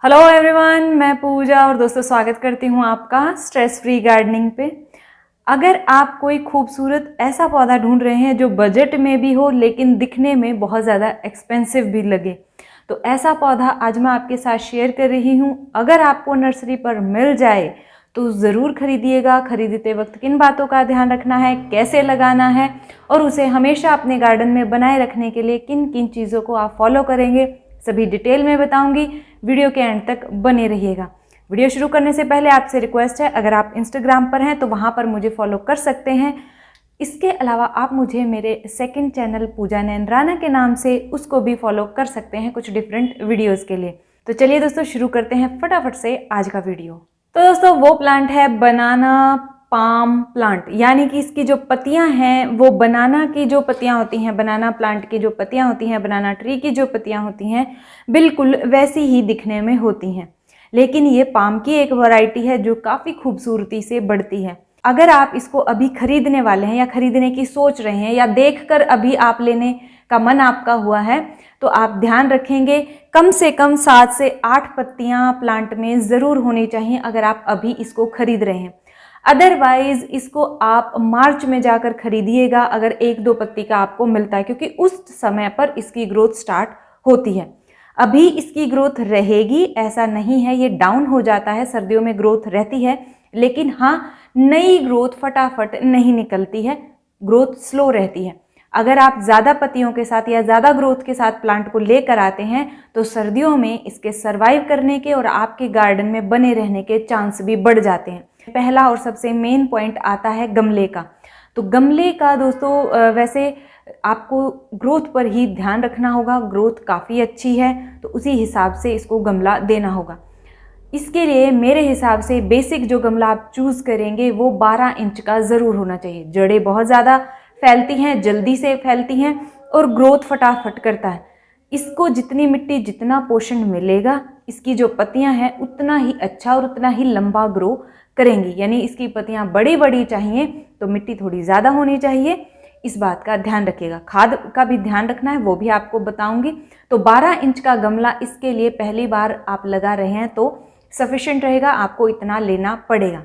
Hello everyone, मैं पूजा और दोस्तों स्वागत करती हूँ आपका स्ट्रेस फ्री गार्डनिंग पे। अगर आप कोई खूबसूरत ऐसा पौधा ढूंढ रहे हैं जो बजट में भी हो लेकिन दिखने में बहुत ज़्यादा एक्सपेंसिव भी लगे, तो ऐसा पौधा आज मैं आपके साथ शेयर कर रही हूँ। अगर आपको नर्सरी पर मिल जाए तो ज़रूर खरीदिएगा। खरीदते वक्त किन बातों का ध्यान रखना है, कैसे लगाना है और उसे हमेशा अपने गार्डन में बनाए रखने के लिए किन किन चीज़ों को आप फॉलो करेंगे, सभी डिटेल में बताऊंगी। वीडियो के एंड तक बने रहिएगा। वीडियो शुरू करने से पहले आपसे रिक्वेस्ट है, अगर आप इंस्टाग्राम पर हैं तो वहां पर मुझे फॉलो कर सकते हैं। इसके अलावा आप मुझे मेरे सेकंड चैनल पूजा नैनराना के नाम से उसको भी फॉलो कर सकते हैं कुछ डिफरेंट वीडियोस के लिए। तो चलिए दोस्तों, शुरू करते हैं फटाफट से आज का वीडियो। तो दोस्तों, वो प्लांट है बनाना पाम प्लांट, यानी कि इसकी जो पत्तियां हैं वो बनाना की जो पत्तियां होती हैं, बनाना प्लांट की जो पत्तियां होती हैं, बनाना ट्री की जो पत्तियां होती हैं, बिल्कुल वैसी ही दिखने में होती हैं। लेकिन ये पाम की एक वैरायटी है जो काफ़ी खूबसूरती से बढ़ती है। अगर आप इसको अभी खरीदने वाले हैं या खरीदने की सोच रहे हैं या देखकर अभी आप लेने का मन आपका हुआ है, तो आप ध्यान रखेंगे कम से कम 7 से 8 पत्तियां प्लांट में ज़रूर होनी चाहिए अगर आप अभी इसको खरीद रहे हैं। अदरवाइज इसको आप मार्च में जाकर खरीदिएगा अगर 1-2 पत्ती का आपको मिलता है, क्योंकि उस समय पर इसकी ग्रोथ स्टार्ट होती है। अभी इसकी ग्रोथ रहेगी ऐसा नहीं है, ये डाउन हो जाता है, सर्दियों में ग्रोथ रहती है, लेकिन हाँ, नई ग्रोथ फटाफट नहीं निकलती है, ग्रोथ स्लो रहती है। अगर आप ज़्यादा पत्तियों के साथ या ज़्यादा ग्रोथ के साथ प्लांट को लेकर आते हैं तो सर्दियों में इसके सर्वाइव करने के और आपके गार्डन में बने रहने के चांस भी बढ़ जाते हैं। पहला और सबसे मेन पॉइंट आता है गमले का। तो गमले का दोस्तों वैसे आपको ग्रोथ पर ही ध्यान रखना होगा। ग्रोथ काफ़ी अच्छी है तो उसी हिसाब से इसको गमला देना होगा। इसके लिए मेरे हिसाब से बेसिक जो गमला आप चूज़ करेंगे वो 12 इंच का ज़रूर होना चाहिए। जड़ें बहुत ज़्यादा फैलती हैं, जल्दी से फैलती हैं और ग्रोथ फटाफट करता है। इसको जितनी मिट्टी, जितना पोषण मिलेगा, इसकी जो पत्तियां हैं उतना ही अच्छा और उतना ही लंबा ग्रो करेंगी। यानी इसकी पत्तियां बड़ी बड़ी चाहिए तो मिट्टी थोड़ी ज़्यादा होनी चाहिए, इस बात का ध्यान रखिएगा। खाद का भी ध्यान रखना है, वो भी आपको बताऊंगी। तो 12 इंच का गमला इसके लिए पहली बार आप लगा रहे हैं तो सफिशिएंट रहेगा, आपको इतना लेना पड़ेगा।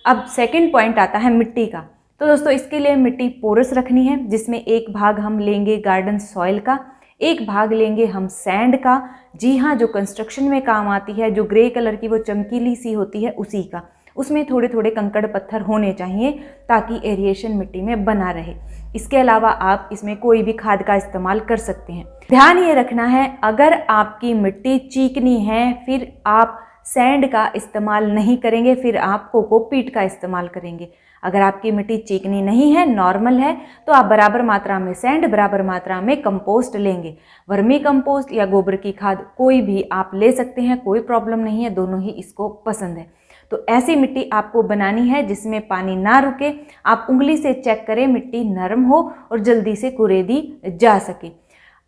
अब सेकंड पॉइंट आता है मिट्टी का। तो दोस्तों, इसके लिए मिट्टी पोरस रखनी है, जिसमें एक भाग हम लेंगे गार्डन सॉइल का, एक भाग लेंगे हम सैंड का। जी हाँ, जो कंस्ट्रक्शन में काम आती है, जो ग्रे कलर की वो चमकीली सी होती है उसी का। उसमें थोड़े थोड़े कंकड़ पत्थर होने चाहिए ताकि एरिएशन मिट्टी में बना रहे। इसके अलावा आप इसमें कोई भी खाद का इस्तेमाल कर सकते हैं। ध्यान ये रखना है, अगर आपकी मिट्टी चीकनी है फिर आप सैंड का इस्तेमाल नहीं करेंगे, फिर आप कोकोपीट का इस्तेमाल करेंगे। अगर आपकी मिट्टी चिकनी नहीं है, नॉर्मल है, तो आप बराबर मात्रा में सैंड, बराबर मात्रा में कंपोस्ट लेंगे। वर्मी कंपोस्ट या गोबर की खाद कोई भी आप ले सकते हैं, कोई प्रॉब्लम नहीं है, दोनों ही इसको पसंद है। तो ऐसी मिट्टी आपको बनानी है जिसमें पानी ना रुके। आप उंगली से चेक करें, मिट्टी नरम हो और जल्दी से कुरेदी जा सके।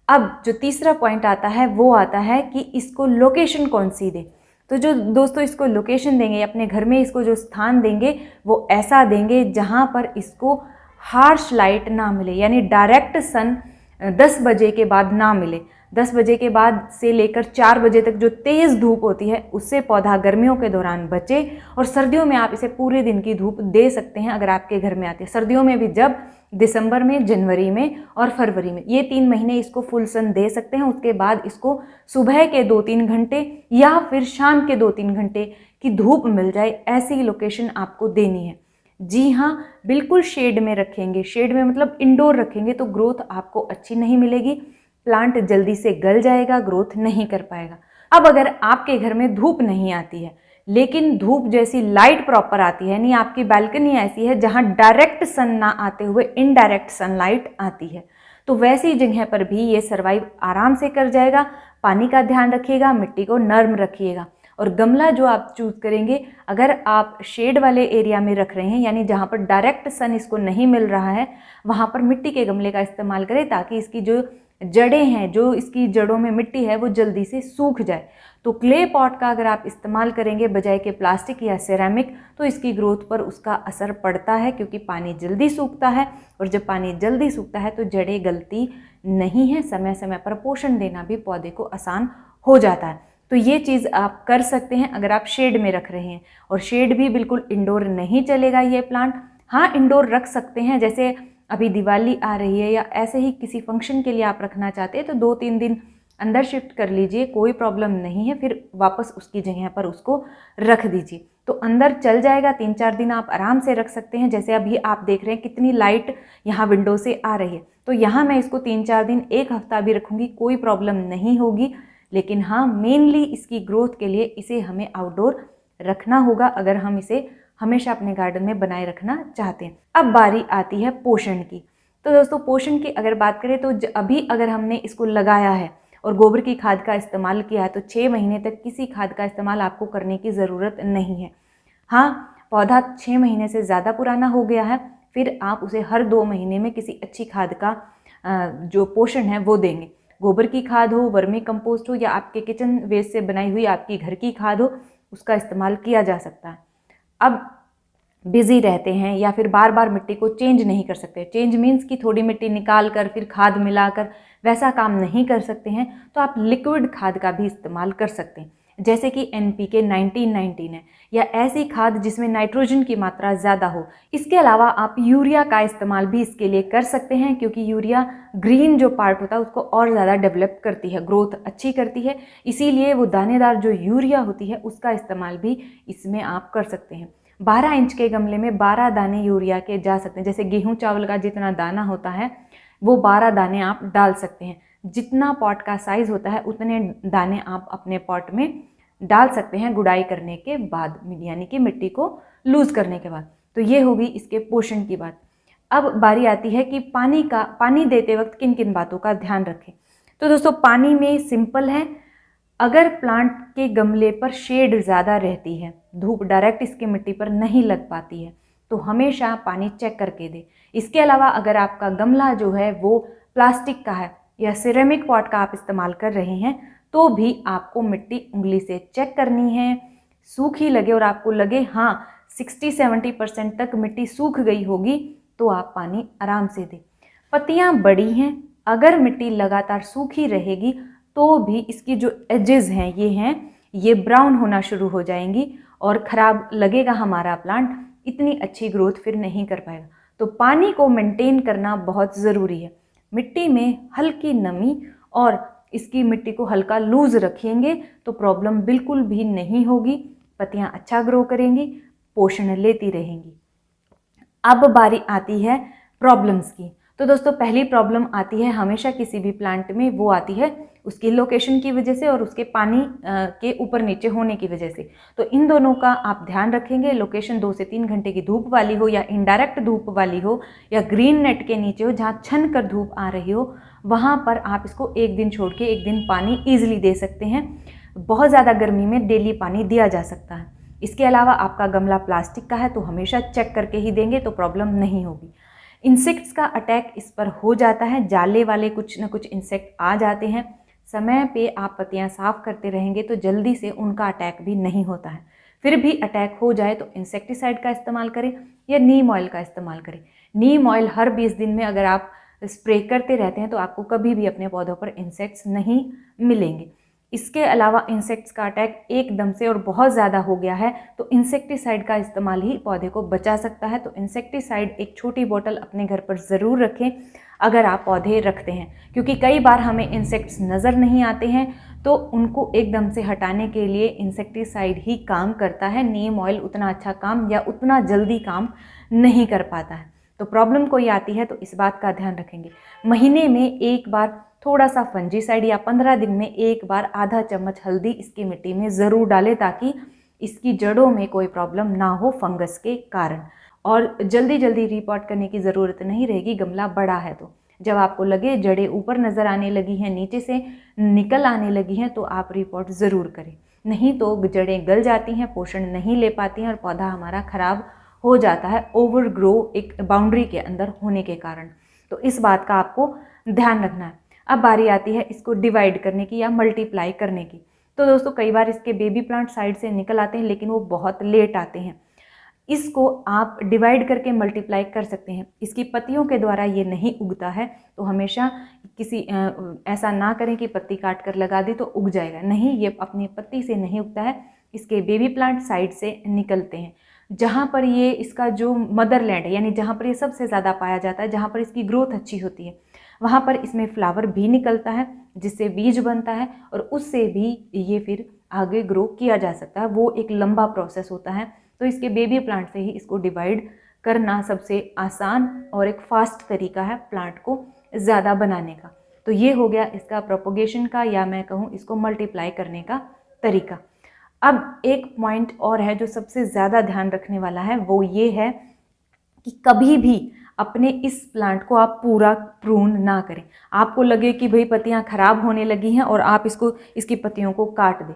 अब जो तीसरा पॉइंट आता है वो आता है कि इसको लोकेशन कौन सी दे। तो जो दोस्तों इसको लोकेशन देंगे, अपने घर में इसको जो स्थान देंगे वो ऐसा देंगे जहाँ पर इसको हार्श लाइट ना मिले, यानी डायरेक्ट सन 10 बजे के बाद ना मिले। 10 बजे के बाद से लेकर 4 बजे तक जो तेज़ धूप होती है उससे पौधा गर्मियों के दौरान बचे, और सर्दियों में आप इसे पूरे दिन की धूप दे सकते हैं अगर आपके घर में आती है। सर्दियों में भी जब दिसंबर में, जनवरी में और फरवरी में, ये 3 महीने इसको फुल सन दे सकते हैं। उसके बाद इसको सुबह के 2-3 घंटे या फिर शाम के 2-3 घंटे की धूप मिल जाए, ऐसी लोकेशन आपको देनी है। जी हाँ, बिल्कुल शेड में रखेंगे। शेड में मतलब इंडोर रखेंगे तो ग्रोथ आपको अच्छी नहीं मिलेगी, प्लांट जल्दी से गल जाएगा, ग्रोथ नहीं कर पाएगा। अब अगर आपके घर में धूप नहीं आती है लेकिन धूप जैसी लाइट प्रॉपर आती है, यानी आपकी बालकनी ऐसी है जहां डायरेक्ट सन ना आते हुए इनडायरेक्ट सनलाइट आती है, तो वैसी जगह पर भी ये सर्वाइव आराम से कर जाएगा। पानी का ध्यान रखिएगा, मिट्टी को नर्म रखिएगा। और गमला जो आप चूज करेंगे, अगर आप शेड वाले एरिया में रख रहे हैं, यानी जहाँ पर डायरेक्ट सन इसको नहीं मिल रहा है, वहाँ पर मिट्टी के गमले का इस्तेमाल करें ताकि इसकी जो जड़ें हैं, जो इसकी जड़ों में मिट्टी है, वो जल्दी से सूख जाए। तो क्ले पॉट का अगर आप इस्तेमाल करेंगे बजाय के प्लास्टिक या सिरेमिक, तो इसकी ग्रोथ पर उसका असर पड़ता है, क्योंकि पानी जल्दी सूखता है, और जब पानी जल्दी सूखता है तो जड़ें गलती नहीं है। समय समय पर पोषण देना भी पौधे को आसान हो जाता है। तो ये चीज़ आप कर सकते हैं अगर आप शेड में रख रहे हैं। और शेड भी बिल्कुल इंडोर नहीं चलेगा ये प्लांट। हाँ, इंडोर रख सकते हैं, जैसे अभी दिवाली आ रही है या ऐसे ही किसी फंक्शन के लिए आप रखना चाहते हैं तो 2-3 दिन अंदर शिफ्ट कर लीजिए, कोई प्रॉब्लम नहीं है, फिर वापस उसकी जगह पर उसको रख दीजिए तो अंदर चल जाएगा। 3-4 दिन आप आराम से रख सकते हैं। जैसे अभी आप देख रहे हैं कितनी लाइट यहाँ विंडो से आ रही है, तो यहाँ मैं इसको 3-4 दिन, 1 हफ्ता भी रखूँगी, कोई प्रॉब्लम नहीं होगी। लेकिन हाँ, मेनली इसकी ग्रोथ के लिए इसे हमें आउटडोर रखना होगा अगर हम इसे हमेशा अपने गार्डन में बनाए रखना चाहते हैं। अब बारी आती है पोषण की। तो दोस्तों, पोषण की अगर बात करें तो अभी अगर हमने इसको लगाया है और गोबर की खाद का इस्तेमाल किया है तो 6 महीने तक किसी खाद का इस्तेमाल आपको करने की ज़रूरत नहीं है। हाँ, पौधा 6 महीने से ज़्यादा पुराना हो गया है, फिर आप उसे हर 2 महीने में किसी अच्छी खाद का जो पोषण है वो देंगे। गोबर की खाद हो, वर्मी कंपोस्ट हो या आपके किचन वेस्ट से बनाई हुई आपकी घर की खाद हो, उसका इस्तेमाल किया जा सकता है। अब बिजी रहते हैं या फिर बार बार मिट्टी को चेंज नहीं कर सकते, चेंज मीन्स कि थोड़ी मिट्टी निकाल कर फिर खाद मिलाकर वैसा काम नहीं कर सकते हैं, तो आप लिक्विड खाद का भी इस्तेमाल कर सकते हैं, जैसे कि NPK 1919 है या ऐसी खाद जिसमें नाइट्रोजन की मात्रा ज़्यादा हो। इसके अलावा आप यूरिया का इस्तेमाल भी इसके लिए कर सकते हैं, क्योंकि यूरिया ग्रीन जो पार्ट होता है उसको और ज़्यादा डेवलप करती है, ग्रोथ अच्छी करती है, इसीलिए वो दानेदार जो यूरिया होती है उसका इस्तेमाल भी इसमें आप कर सकते हैं। 12 इंच के गमले में 12 दाने यूरिया के जा सकते हैं। जैसे गेहूं चावल का जितना दाना होता है वो 12 दाने आप डाल सकते हैं। जितना पॉट का साइज़ होता है उतने दाने आप अपने पॉट में डाल सकते हैं गुड़ाई करने के बाद, यानी कि मिट्टी को लूज़ करने के बाद। तो ये होगी इसके पोषण की बात। अब बारी आती है कि पानी देते वक्त किन किन बातों का ध्यान रखें। तो दोस्तों, पानी में सिंपल है, अगर प्लांट के गमले पर शेड ज़्यादा रहती है, धूप डायरेक्ट इसकी मिट्टी पर नहीं लग पाती है, तो हमेशा पानी चेक करके दें। इसके अलावा अगर आपका गमला जो है वो प्लास्टिक का है या सिरेमिक पॉट का आप इस्तेमाल कर रहे हैं, तो भी आपको मिट्टी उंगली से चेक करनी है। सूखी लगे और आपको लगे हाँ 60-70% तक मिट्टी सूख गई होगी, तो आप पानी आराम से दें। पत्तियाँ बड़ी हैं, अगर मिट्टी लगातार सूखी रहेगी तो भी इसकी जो एजेस हैं ये ब्राउन होना शुरू हो जाएंगी और ख़राब लगेगा हमारा प्लांट, इतनी अच्छी ग्रोथ फिर नहीं कर पाएगा। तो पानी को मेंटेन करना बहुत ज़रूरी है। मिट्टी में हल्की नमी और इसकी मिट्टी को हल्का लूज़ रखेंगे तो प्रॉब्लम बिल्कुल भी नहीं होगी, पत्तियाँ अच्छा ग्रो करेंगी, पोषण लेती रहेंगी। अब बारी आती है प्रॉब्लम्स की। तो दोस्तों, पहली प्रॉब्लम आती है हमेशा किसी भी प्लांट में, वो आती है उसकी लोकेशन की वजह से और उसके पानी के ऊपर नीचे होने की वजह से। तो इन दोनों का आप ध्यान रखेंगे। लोकेशन 2 से 3 घंटे की धूप वाली हो या इनडायरेक्ट धूप वाली हो या ग्रीन नेट के नीचे हो जहाँ छन कर धूप आ रही हो, वहाँ पर आप इसको 1 दिन छोड़ के 1 दिन पानी ईजिली दे सकते हैं। बहुत ज़्यादा गर्मी में डेली पानी दिया जा सकता है। इसके अलावा आपका गमला प्लास्टिक का है तो हमेशा चेक करके ही देंगे तो प्रॉब्लम नहीं होगी। इंसेक्ट्स का अटैक इस पर हो जाता है, जाले वाले कुछ ना कुछ इंसेक्ट आ जाते हैं। समय पे आप पत्तियां साफ करते रहेंगे तो जल्दी से उनका अटैक भी नहीं होता है। फिर भी अटैक हो जाए तो इंसेक्टिसाइड का इस्तेमाल करें या नीम ऑयल का इस्तेमाल करें। नीम ऑयल हर 20 दिन में अगर आप स्प्रे करते रहते हैं तो आपको कभी भी अपने पौधों पर इंसेक्ट्स नहीं मिलेंगे। इसके अलावा इंसेक्ट्स का अटैक एकदम से और बहुत ज़्यादा हो गया है तो इंसेक्टिसाइड का इस्तेमाल ही पौधे को बचा सकता है। तो इंसेक्टिसाइड एक छोटी बोतल अपने घर पर ज़रूर रखें अगर आप पौधे रखते हैं, क्योंकि कई बार हमें इंसेक्ट्स नज़र नहीं आते हैं तो उनको एकदम से हटाने के लिए इंसेक्टिसाइड ही काम करता है। नीम ऑयल उतना अच्छा काम या उतना जल्दी काम नहीं कर पाता है। तो प्रॉब्लम कोई आती है तो इस बात का ध्यान रखेंगे। महीने में एक बार थोड़ा सा फंजीसाइड या 15 दिन में एक बार आधा चम्मच हल्दी इसकी मिट्टी में ज़रूर डालें ताकि इसकी जड़ों में कोई प्रॉब्लम ना हो फंगस के कारण। और जल्दी जल्दी रिपॉट करने की ज़रूरत नहीं रहेगी, गमला बड़ा है तो। जब आपको लगे जड़ें ऊपर नज़र आने लगी हैं, नीचे से निकल आने लगी हैं, तो आप रिपॉट ज़रूर करें। नहीं तो जड़ें गल जाती हैं, पोषण नहीं ले पाती हैं और पौधा हमारा ख़राब हो जाता है ओवर ग्रो एक बाउंड्री के अंदर होने के कारण। तो इस बात का आपको ध्यान रखना है। अब बारी आती है इसको डिवाइड करने की या मल्टीप्लाई करने की। तो दोस्तों, कई बार इसके बेबी प्लांट साइड से निकल आते हैं लेकिन वो बहुत लेट आते हैं। इसको आप डिवाइड करके मल्टीप्लाई कर सकते हैं। इसकी पत्तियों के द्वारा ये नहीं उगता है, तो हमेशा ऐसा ना करें कि पत्ती काट कर लगा दी तो उग जाएगा, नहीं, ये अपनी पत्ती से नहीं उगता है। इसके बेबी प्लांट साइड से निकलते हैं। जहाँ पर ये इसका जो मदरलैंड है, यानी जहाँ पर ये सबसे ज़्यादा पाया जाता है, जहाँ पर इसकी ग्रोथ अच्छी होती है, वहाँ पर इसमें फ्लावर भी निकलता है, जिससे बीज बनता है और उससे भी ये फिर आगे ग्रो किया जा सकता है। वो एक लंबा प्रोसेस होता है। तो इसके बेबी प्लांट से ही इसको डिवाइड करना सबसे आसान और एक फास्ट तरीका है प्लांट को ज़्यादा बनाने का। तो ये हो गया इसका प्रोपोगेशन का, या मैं कहूँ इसको मल्टीप्लाई करने का तरीका। अब एक पॉइंट और है जो सबसे ज़्यादा ध्यान रखने वाला है, वो ये है कि कभी भी अपने इस प्लांट को आप पूरा प्रून ना करें। आपको लगे कि भाई पत्तियां खराब होने लगी हैं और आप इसकी पत्तियों को काट दें।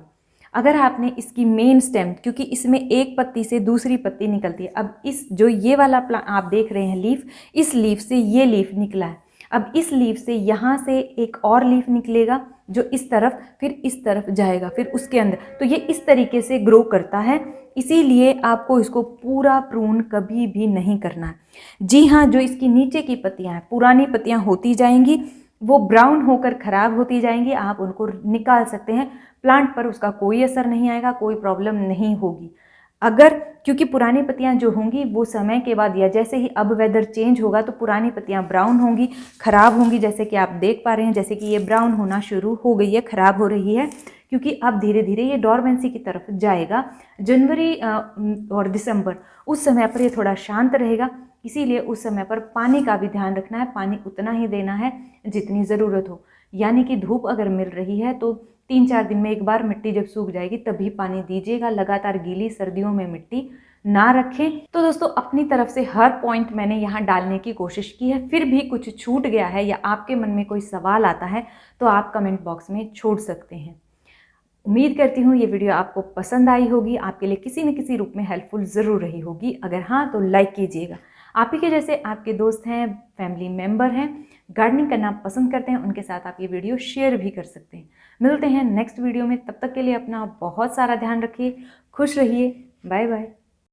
अगर आपने इसकी मेन स्टेम, क्योंकि इसमें एक पत्ती से दूसरी पत्ती निकलती है, अब इस जो ये वाला प्लांट आप देख रहे हैं लीफ, इस लीफ से ये लीफ निकला है। अब इस लीफ से यहाँ से एक और लीफ निकलेगा जो इस तरफ, फिर इस तरफ जाएगा, फिर उसके अंदर, तो ये इस तरीके से ग्रो करता है। इसीलिए आपको इसको पूरा प्रून कभी भी नहीं करना है। जी हाँ, जो इसकी नीचे की पत्तियां हैं, पुरानी पत्तियां होती जाएंगी, वो ब्राउन होकर खराब होती जाएंगी, आप उनको निकाल सकते हैं। प्लांट पर उसका कोई असर नहीं आएगा, कोई प्रॉब्लम नहीं होगी। अगर, क्योंकि पुरानी पत्तियां जो होंगी वो समय के बाद, या जैसे ही अब वेदर चेंज होगा तो पुरानी पत्तियां ब्राउन होंगी, खराब होंगी, जैसे कि आप देख पा रहे हैं, जैसे कि ये ब्राउन होना शुरू हो गई है, खराब हो रही है, क्योंकि अब धीरे धीरे ये डॉर्मेंसी की तरफ जाएगा। जनवरी और दिसंबर, उस समय पर ये थोड़ा शांत रहेगा, इसीलिए उस समय पर पानी का भी ध्यान रखना है। पानी उतना ही देना है जितनी ज़रूरत हो, यानी कि धूप अगर मिल रही है तो 3-4 दिन में एक बार मिट्टी जब सूख जाएगी तभी पानी दीजिएगा। लगातार गीली सर्दियों में मिट्टी ना रखें। तो दोस्तों, अपनी तरफ से हर पॉइंट मैंने यहाँ डालने की कोशिश की है। फिर भी कुछ छूट गया है या आपके मन में कोई सवाल आता है तो आप कमेंट बॉक्स में छोड़ सकते हैं। उम्मीद करती हूँ ये वीडियो आपको पसंद आई होगी, आपके लिए किसी न किसी रूप में हेल्पफुल ज़रूर रही होगी। अगर हाँ तो लाइक कीजिएगा। आप ही के जैसे आपके दोस्त हैं, फैमिली मेम्बर हैं, गार्डनिंग करना पसंद करते हैं, उनके साथ आप ये वीडियो शेयर भी कर सकते हैं। मिलते हैं नेक्स्ट वीडियो में, तब तक के लिए अपना बहुत सारा ध्यान रखिए, खुश रहिए, बाय बाय।